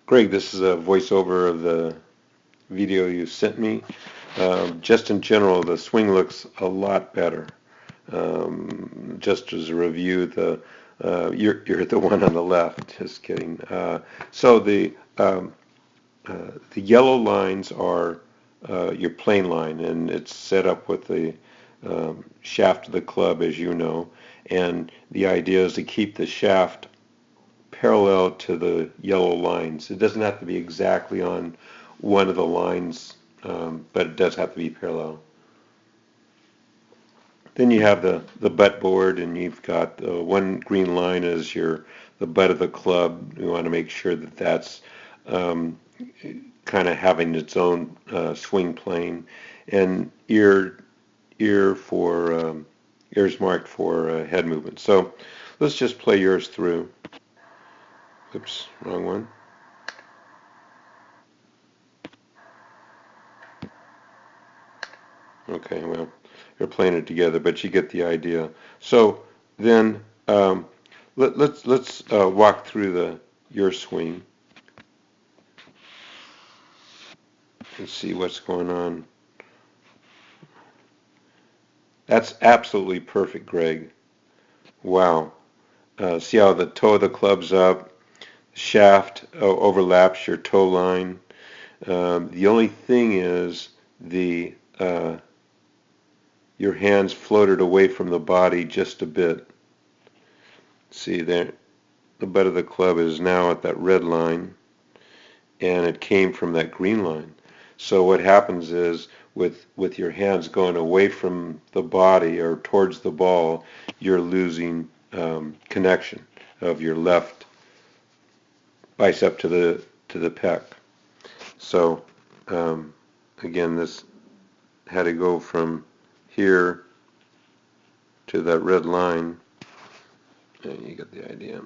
Greg, this is a voiceover of the video you sent me. Just in general, the swing looks a lot better. Just as a review, you're the one on the left. Just kidding. So the yellow lines are your plane line, and it's set up with the shaft of the club, as you know. And the idea is to keep the shaft parallel to the yellow lines. It doesn't have to be exactly on one of the lines, but it does have to be parallel. Then you have the butt board, and you've got one green line as the butt of the club. You want to make sure that that's kind of having its own swing plane, and ears marked for head movement. So let's just play yours through. Oops, wrong one. Okay, well, they're playing it together, but you get the idea. So then let's walk through your swing and see what's going on. That's absolutely perfect, Greg. Wow. See how the toe of the club's up, shaft overlaps your toe line. The only thing is your hands floated away from the body just a bit. See there, the butt of the club is now at that red line, and it came from that green line. So what happens is with your hands going away from the body or towards the ball, you're losing connection of your left bicep to the pec. So again, this had to go from here to that red line, and you get the idea.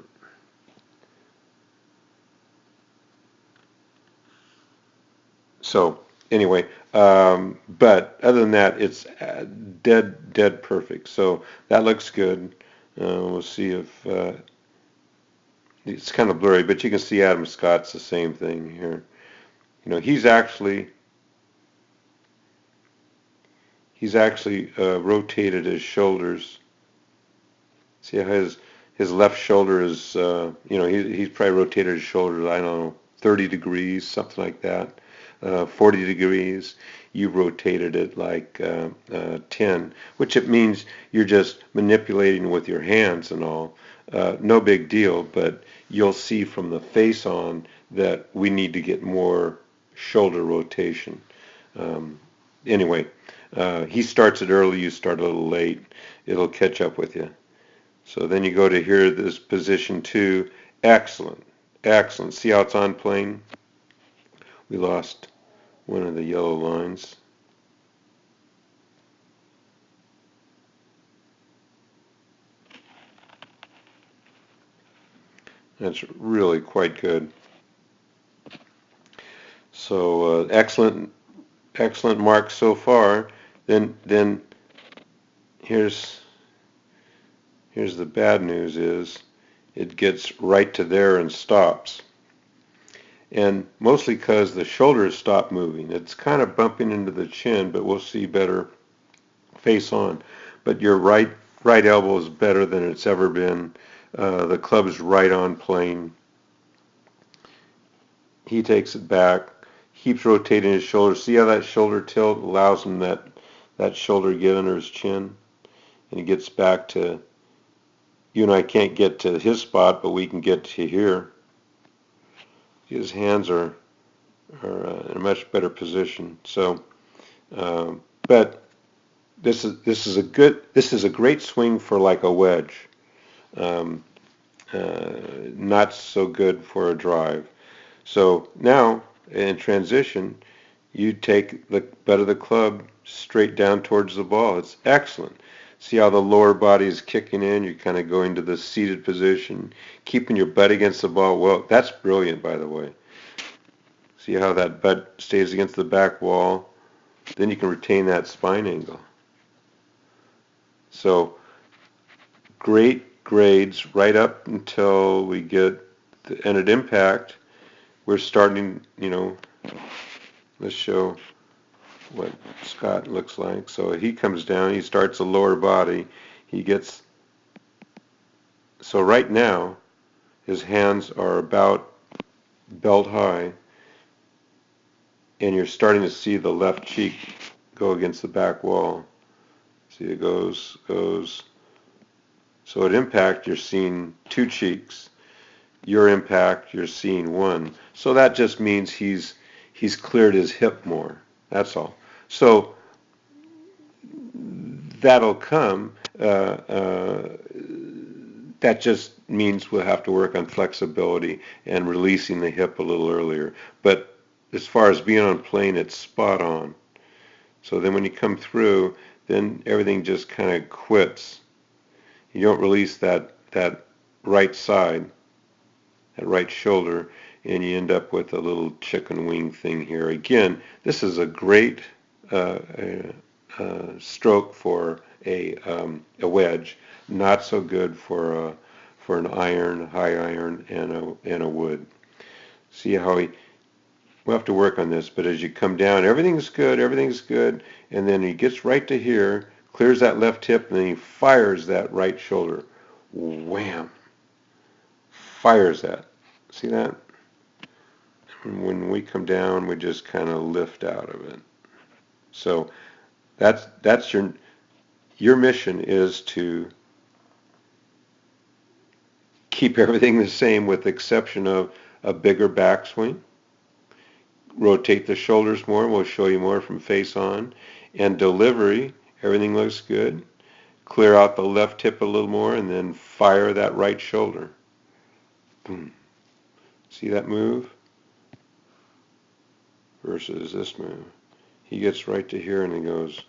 So anyway, but other than that, it's dead perfect. So that looks good. We'll see if it's kind of blurry, but you can see Adam Scott's the same thing here. You know, he's actually rotated his shoulders. See how his left shoulder is, he's probably rotated his shoulders, I don't know, 30 degrees, something like that. 40 degrees. You rotated it like 10, which it means you're just manipulating with your hands and all. No big deal, but you'll see from the face on that we need to get more shoulder rotation. Anyway, he starts it early, you start a little late. It'll catch up with you. So then you go to here, this position 2. Excellent. Excellent. See how it's on plane? We lost one of the yellow lines. That's really quite good. So excellent mark so far. Then here's the bad news is it gets right to there and stops. And mostly because the shoulders stop moving. It's kind of bumping into the chin, but we'll see better face on. But your right elbow is better than it's ever been. The club's right on plane. He takes it back, keeps rotating his shoulder. See how that shoulder tilt allows him that shoulder to get under his chin? And he gets back to, you and I can't get to his spot, but we can get to here. His hands are in a much better position. So, but this is a great swing for like a wedge. Not so good for a drive. So now in transition, you take the butt of the club straight down towards the ball. It's excellent. See how the lower body is kicking in? You're kind of going to the seated position, keeping your butt against the ball. Well, that's brilliant, by the way. See how that butt stays against the back wall? Then you can retain that spine angle. So great grades right up until we get the end at impact. we're starting, let's show what Scott looks like. So he comes down, he starts the lower body, he gets, so right now his hands are about belt high, and you're starting to see the left cheek go against the back wall. See, it goes. So at impact, you're seeing two cheeks. Your impact, you're seeing one. So that just means he's cleared his hip more. That's all. So that'll come. That just means we'll have to work on flexibility and releasing the hip a little earlier. But as far as being on plane, it's spot on. So then when you come through, then everything just kind of quits. You don't release that right side, that right shoulder, and you end up with a little chicken wing thing here. Again, this is a great stroke for a wedge. Not so good for an iron, high iron, and a wood. See how we'll have to work on this, but as you come down, everything's good, and then he gets right to here, clears that left hip, and then he fires that right shoulder. Wham! Fires that. See that? And when we come down, we just kind of lift out of it. So that's your mission is to keep everything the same with the exception of a bigger backswing. Rotate the shoulders more. We'll show you more from face on. And delivery, everything looks good. Clear out the left hip a little more and then fire that right shoulder. Boom. See that move? Versus this move. He gets right to here and he goes.